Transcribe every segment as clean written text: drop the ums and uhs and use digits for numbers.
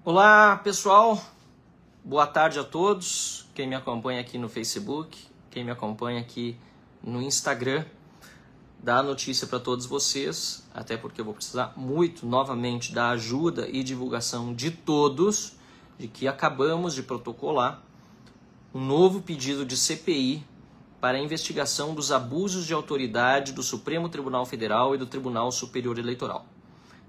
Olá, pessoal. Boa tarde a todos. Quem me acompanha aqui no Facebook, quem me acompanha aqui no Instagram, dá notícia para todos vocês, até porque eu vou precisar muito novamente da ajuda e divulgação de todos, de que acabamos de protocolar um novo pedido de CPI para a investigação dos abusos de autoridade do Supremo Tribunal Federal e do Tribunal Superior Eleitoral.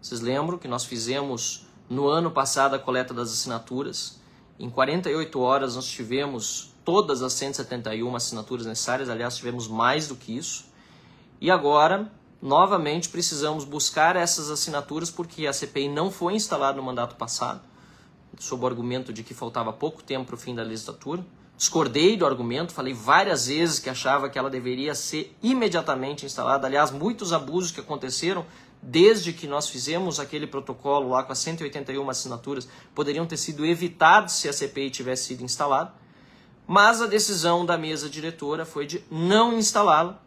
Vocês lembram que nós fizemos no ano passado a coleta das assinaturas? Em 48 horas nós tivemos todas as 171 assinaturas necessárias, aliás, tivemos mais do que isso. E agora, novamente, precisamos buscar essas assinaturas porque a CPI não foi instalada no mandato passado, sob o argumento de que faltava pouco tempo para o fim da legislatura. Discordei do argumento, falei várias vezes que achava que ela deveria ser imediatamente instalada. Aliás, muitos abusos que aconteceram desde que nós fizemos aquele protocolo lá com as 181 assinaturas poderiam ter sido evitados se a CPI tivesse sido instalada. Mas a decisão da mesa diretora foi de não instalá-la,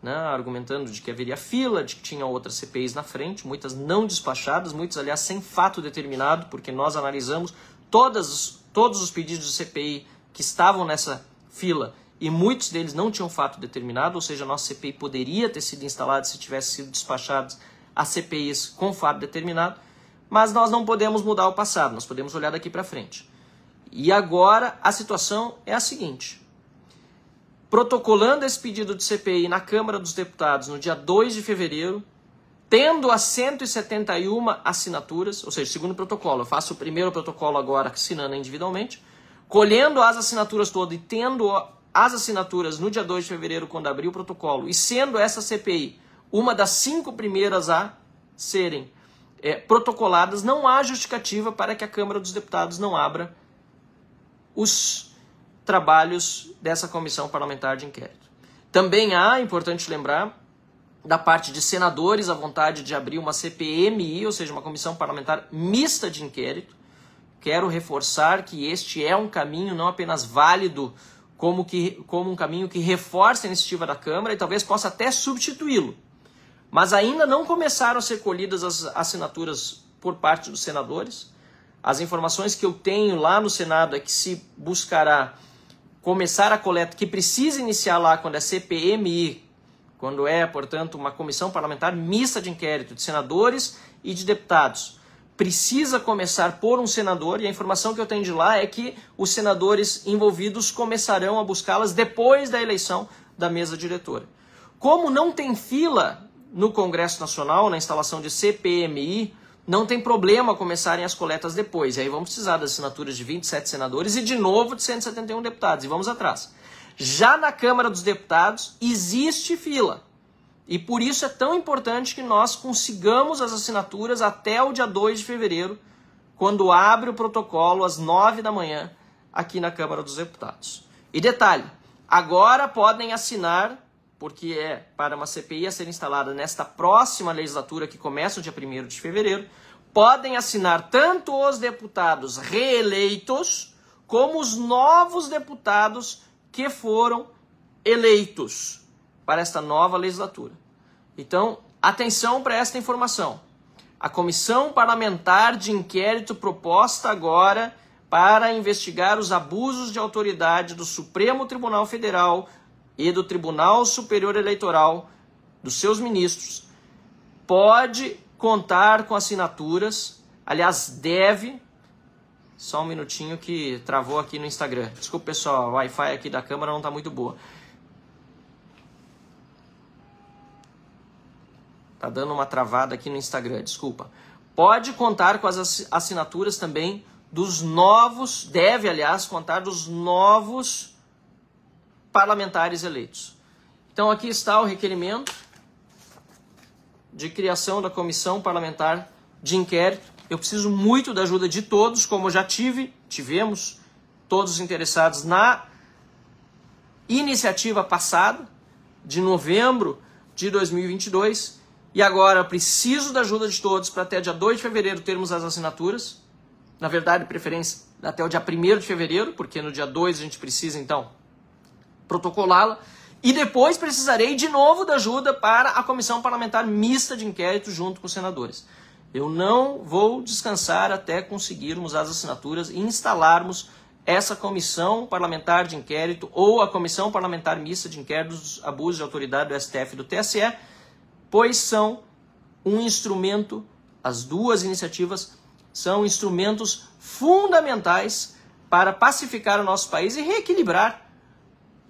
né, argumentando de que haveria fila, de que tinha outras CPIs na frente, muitas não despachadas, muitas, aliás, sem fato determinado, porque nós analisamos todos os pedidos de CPI que estavam nessa fila e muitos deles não tinham fato determinado, ou seja, a nossa CPI poderia ter sido instalada se tivesse sido despachadas as CPIs com fato determinado, mas nós não podemos mudar o passado, nós podemos olhar daqui para frente. E agora a situação é a seguinte: protocolando esse pedido de CPI na Câmara dos Deputados no dia 2 de fevereiro, tendo as 171 assinaturas, ou seja, segundo protocolo, eu faço o primeiro protocolo agora assinando individualmente, colhendo as assinaturas todas e tendo as assinaturas no dia 2 de fevereiro, quando abrir o protocolo, e sendo essa CPI uma das 5 primeiras a serem protocoladas, não há justificativa para que a Câmara dos Deputados não abra os trabalhos dessa comissão parlamentar de inquérito. Também há, importante lembrar, da parte de senadores a vontade de abrir uma CPMI, ou seja, uma comissão parlamentar mista de inquérito. Quero reforçar que este é um caminho não apenas válido, como um caminho que reforça a iniciativa da Câmara e talvez possa até substituí-lo. Mas ainda não começaram a ser colhidas as assinaturas por parte dos senadores. As informações que eu tenho lá no Senado é que se buscará começar a coleta, que precisa iniciar lá quando é CPMI, quando é, portanto, uma comissão parlamentar mista de inquérito de senadores e de deputados. Precisa começar por um senador, e a informação que eu tenho de lá é que os senadores envolvidos começarão a buscá-las depois da eleição da mesa diretora. Como não tem fila no Congresso Nacional, na instalação de CPMI, não tem problema começarem as coletas depois. E aí vamos precisar das assinaturas de 27 senadores e de novo de 171 deputados. E vamos atrás. Já na Câmara dos Deputados existe fila. E por isso é tão importante que nós consigamos as assinaturas até o dia 2 de fevereiro, quando abre o protocolo às 9 da manhã aqui na Câmara dos Deputados. E detalhe, agora podem assinar, porque é para uma CPI a ser instalada nesta próxima legislatura que começa no dia 1º de fevereiro, podem assinar tanto os deputados reeleitos como os novos deputados que foram eleitos para esta nova legislatura. Então, atenção para esta informação. A Comissão Parlamentar de Inquérito proposta agora para investigar os abusos de autoridade do Supremo Tribunal Federal e do Tribunal Superior Eleitoral, dos seus ministros, pode contar com assinaturas, aliás, deve. Só um minutinho que travou aqui no Instagram. Desculpa, pessoal, a Wi-Fi aqui da câmera não está muito boa. Tá dando uma travada aqui no Instagram, desculpa. Pode contar com as assinaturas também dos novos, deve, aliás, contar dos novos parlamentares eleitos. Então aqui está o requerimento de criação da Comissão Parlamentar de Inquérito. Eu preciso muito da ajuda de todos, como já tivemos todos os interessados na iniciativa passada, de novembro de 2022, e agora eu preciso da ajuda de todos para até dia 2 de fevereiro termos as assinaturas. Na verdade, preferência até o dia 1º de fevereiro, porque no dia 2 a gente precisa, então, protocolá-la, e depois precisarei de novo da ajuda para a Comissão Parlamentar Mista de Inquérito junto com os senadores. Eu não vou descansar até conseguirmos as assinaturas e instalarmos essa comissão parlamentar de inquérito ou a comissão parlamentar mista de inquérito dos abusos de autoridade do STF e do TSE, pois são um instrumento, as duas iniciativas são instrumentos fundamentais para pacificar o nosso país e reequilibrar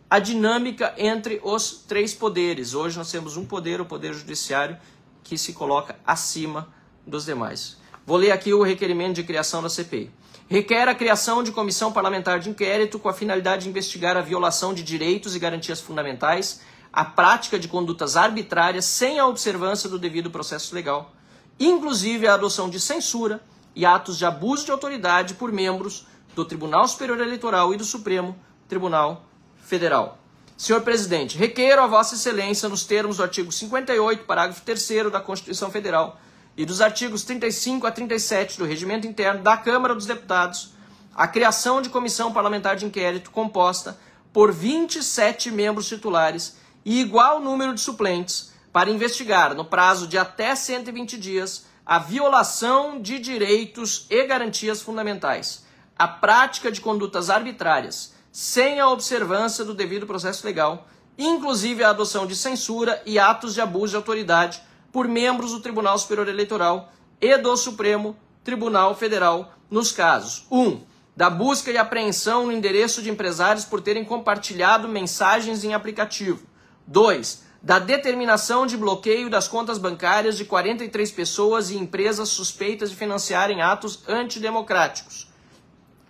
a dinâmica entre os três poderes. Hoje nós temos um poder, o Poder Judiciário, que se coloca acima dos demais. Vou ler aqui o requerimento de criação da CPI. Requer a criação de comissão parlamentar de inquérito com a finalidade de investigar a violação de direitos e garantias fundamentais, a prática de condutas arbitrárias sem a observância do devido processo legal, inclusive a adoção de censura e atos de abuso de autoridade por membros do Tribunal Superior Eleitoral e do Supremo Tribunal Federal. Senhor Presidente, requeiro a Vossa Excelência, nos termos do artigo 58, parágrafo 3º da Constituição Federal e dos artigos 35 a 37 do Regimento Interno da Câmara dos Deputados, a criação de comissão parlamentar de inquérito composta por 27 membros titulares e igual número de suplentes para investigar, no prazo de até 120 dias, a violação de direitos e garantias fundamentais, a prática de condutas arbitrárias, sem a observância do devido processo legal, inclusive a adoção de censura e atos de abuso de autoridade por membros do Tribunal Superior Eleitoral e do Supremo Tribunal Federal, nos casos 1. Da busca e apreensão no endereço de empresários por terem compartilhado mensagens em aplicativo. 2. Da determinação de bloqueio das contas bancárias de 43 pessoas e empresas suspeitas de financiarem atos antidemocráticos.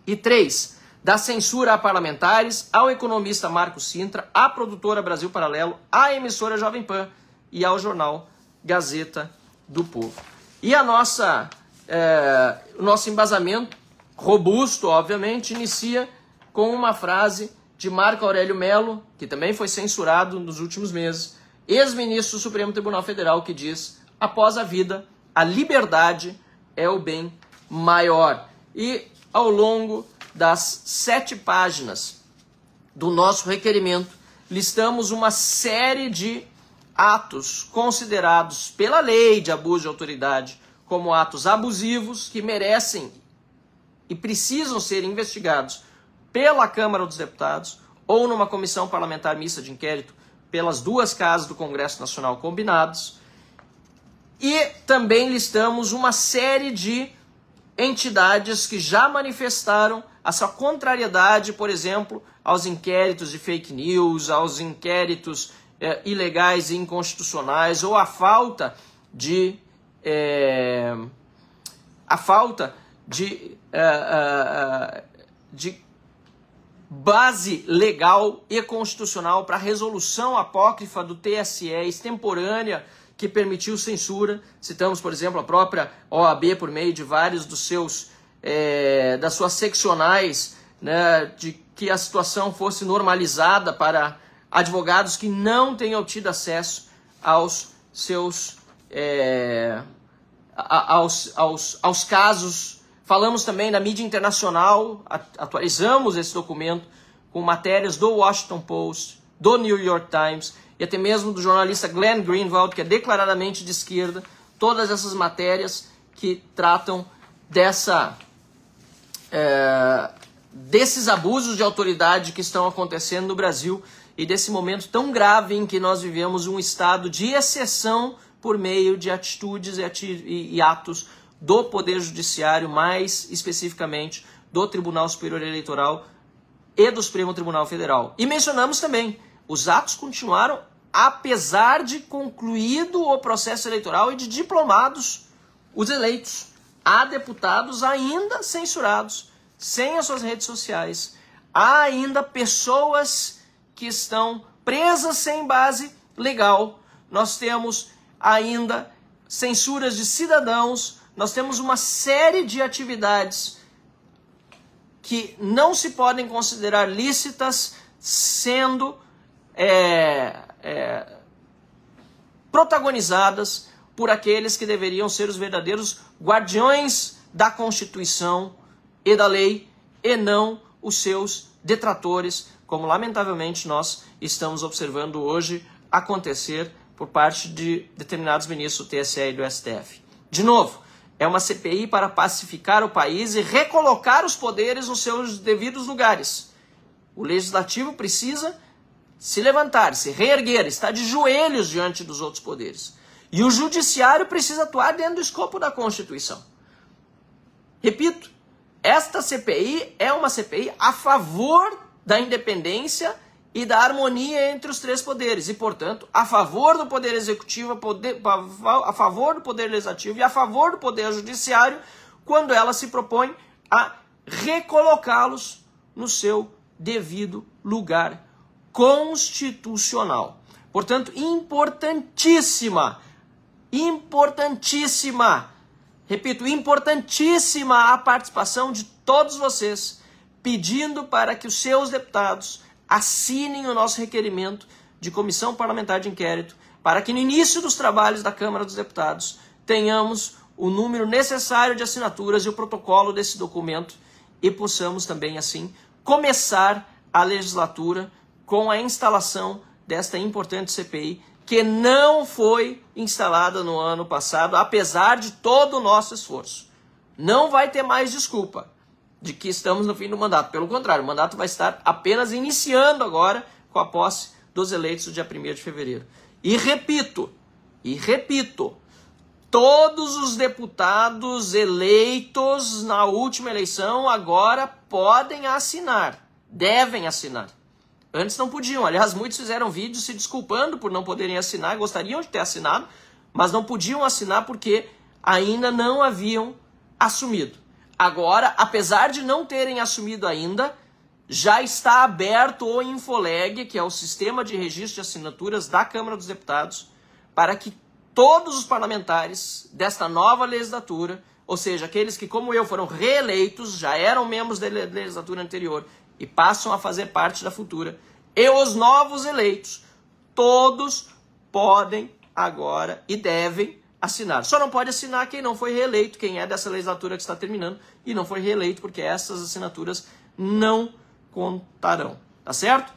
E 3. Da censura a parlamentares, ao economista Marco Sintra, à produtora Brasil Paralelo, à emissora Jovem Pan e ao jornal Gazeta do Povo. E o nosso embasamento, robusto, obviamente, inicia com uma frase de Marco Aurélio Mello, que também foi censurado nos últimos meses, ex-ministro do Supremo Tribunal Federal, que diz: após a vida, a liberdade é o bem maior. E ao longo das 7 páginas do nosso requerimento, listamos uma série de atos considerados pela lei de abuso de autoridade como atos abusivos que merecem e precisam ser investigados pela Câmara dos Deputados ou numa comissão parlamentar mista de inquérito pelas duas casas do Congresso Nacional combinados. E também listamos uma série de entidades que já manifestaram a sua contrariedade, por exemplo, aos inquéritos de fake news, aos inquéritos ilegais e inconstitucionais, ou a falta de base legal e constitucional para a resolução apócrifa do TSE extemporânea que permitiu censura. Citamos, por exemplo, a própria OAB por meio de vários das suas seccionais, né, de que a situação fosse normalizada para advogados que não têm obtido acesso aos seus aos casos. Falamos também da mídia internacional, atualizamos esse documento com matérias do Washington Post, do New York Times e até mesmo do jornalista Glenn Greenwald, que é declaradamente de esquerda. Todas essas matérias que tratam desses abusos de autoridade que estão acontecendo no Brasil e desse momento tão grave em que nós vivemos um estado de exceção por meio de atitudes e atos do Poder Judiciário, mais especificamente do Tribunal Superior Eleitoral e do Supremo Tribunal Federal. E mencionamos também, os atos continuaram apesar de concluído o processo eleitoral e de diplomados os eleitos. Há deputados ainda censurados, sem as suas redes sociais. Há ainda pessoas que estão presas sem base legal. Nós temos ainda censuras de cidadãos. Nós temos uma série de atividades que não se podem considerar lícitas sendo protagonizadas por aqueles que deveriam ser os verdadeiros guardiões da Constituição e da lei, e não os seus detratores, como lamentavelmente nós estamos observando hoje acontecer por parte de determinados ministros do TSE e do STF. De novo, É uma CPI para pacificar o país e recolocar os poderes nos seus devidos lugares. O legislativo precisa se levantar, se reerguer, estar de joelhos diante dos outros poderes. E o judiciário precisa atuar dentro do escopo da Constituição. Repito, esta CPI é uma CPI a favor da independência e da harmonia entre os três poderes. E, portanto, a favor do Poder Executivo, a favor do Poder Legislativo e a favor do Poder Judiciário, quando ela se propõe a recolocá-los no seu devido lugar constitucional. Portanto, importantíssima, repito, importantíssima a participação de todos vocês, pedindo para que os seus deputados assinem o nosso requerimento de comissão parlamentar de inquérito, para que no início dos trabalhos da Câmara dos Deputados tenhamos o número necessário de assinaturas e o protocolo desse documento e possamos também, assim, começar a legislatura com a instalação desta importante CPI, que não foi instalada no ano passado, apesar de todo o nosso esforço. Não vai ter mais desculpa de que estamos no fim do mandato. Pelo contrário, o mandato vai estar apenas iniciando agora com a posse dos eleitos no dia 1º de fevereiro. E repito, todos os deputados eleitos na última eleição agora podem assinar, devem assinar. Antes não podiam. Aliás, muitos fizeram vídeos se desculpando por não poderem assinar, gostariam de ter assinado, mas não podiam assinar porque ainda não haviam assumido. Agora, apesar de não terem assumido ainda, já está aberto o Infoleg, que é o sistema de registro de assinaturas da Câmara dos Deputados, para que todos os parlamentares desta nova legislatura, ou seja, aqueles que, como eu, foram reeleitos, já eram membros da legislatura anterior e passam a fazer parte da futura, e os novos eleitos, todos podem agora e devem assinar. Só não pode assinar quem não foi reeleito, quem é dessa legislatura que está terminando e não foi reeleito, porque essas assinaturas não contarão, tá certo?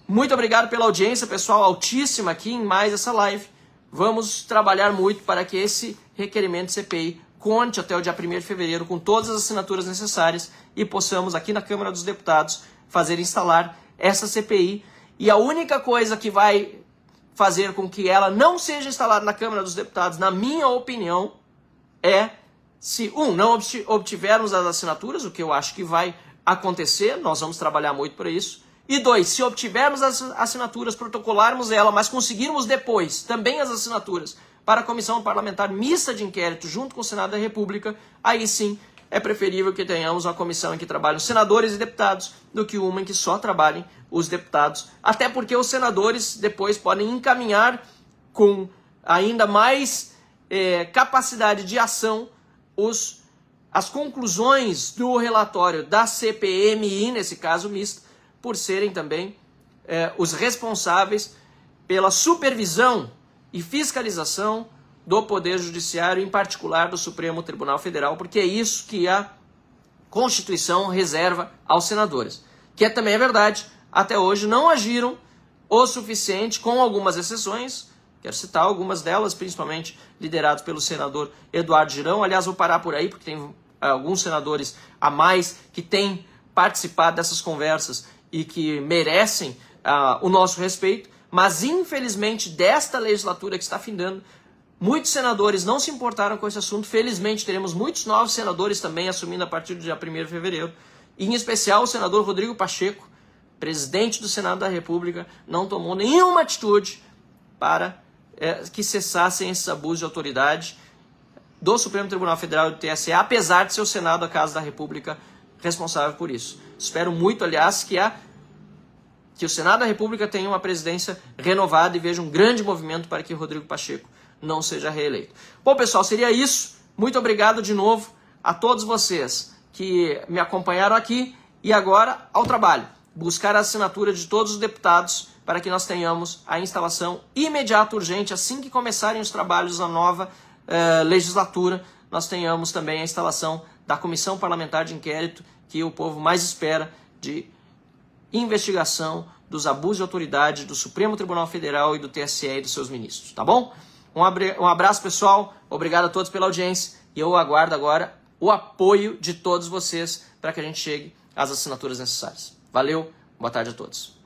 Muito obrigado pela audiência, pessoal, altíssima aqui em mais essa live. Vamos trabalhar muito para que esse requerimento de CPI conte até o dia 1º de fevereiro com todas as assinaturas necessárias e possamos aqui na Câmara dos Deputados fazer instalar essa CPI. E a única coisa que vai fazer com que ela não seja instalada na Câmara dos Deputados, na minha opinião, é se, não obtivermos as assinaturas, o que eu acho que vai acontecer, nós vamos trabalhar muito para isso, e 2, se obtivermos as assinaturas, protocolarmos ela, mas conseguirmos depois também as assinaturas para a Comissão Parlamentar Mista de Inquérito junto com o Senado da República, aí sim é preferível que tenhamos uma comissão em que trabalhem senadores e deputados do que uma em que só trabalhem os deputados, até porque os senadores depois podem encaminhar com ainda mais capacidade de ação as conclusões do relatório da CPMI, nesse caso misto, por serem também os responsáveis pela supervisão e fiscalização do Poder Judiciário, em particular do Supremo Tribunal Federal, porque é isso que a Constituição reserva aos senadores. Que também é verdade, até hoje não agiram o suficiente, com algumas exceções, quero citar algumas delas, principalmente liderados pelo senador Eduardo Girão. Aliás, vou parar por aí, porque tem alguns senadores a mais que têm participado dessas conversas e que merecem o nosso respeito, mas infelizmente desta legislatura que está findando, muitos senadores não se importaram com esse assunto. Felizmente teremos muitos novos senadores também assumindo a partir do dia 1º de fevereiro, e em especial o senador Rodrigo Pacheco, presidente do Senado da República, não tomou nenhuma atitude para que cessassem esses abusos de autoridade do Supremo Tribunal Federal e do TSE, apesar de ser o Senado, a Casa da República, responsável por isso. Espero muito, aliás, que o Senado da República tenha uma presidência renovada e veja um grande movimento para que Rodrigo Pacheco não seja reeleito. Bom, pessoal, seria isso. Muito obrigado de novo a todos vocês que me acompanharam aqui, e agora ao trabalho. Buscar a assinatura de todos os deputados para que nós tenhamos a instalação imediata, urgente, assim que começarem os trabalhos na nova legislatura, nós tenhamos também a instalação da Comissão Parlamentar de Inquérito, que o povo mais espera, de investigação dos abusos de autoridade do Supremo Tribunal Federal e do TSE e dos seus ministros, tá bom? Um abraço, pessoal, obrigado a todos pela audiência e eu aguardo agora o apoio de todos vocês para que a gente chegue às assinaturas necessárias. Valeu, boa tarde a todos.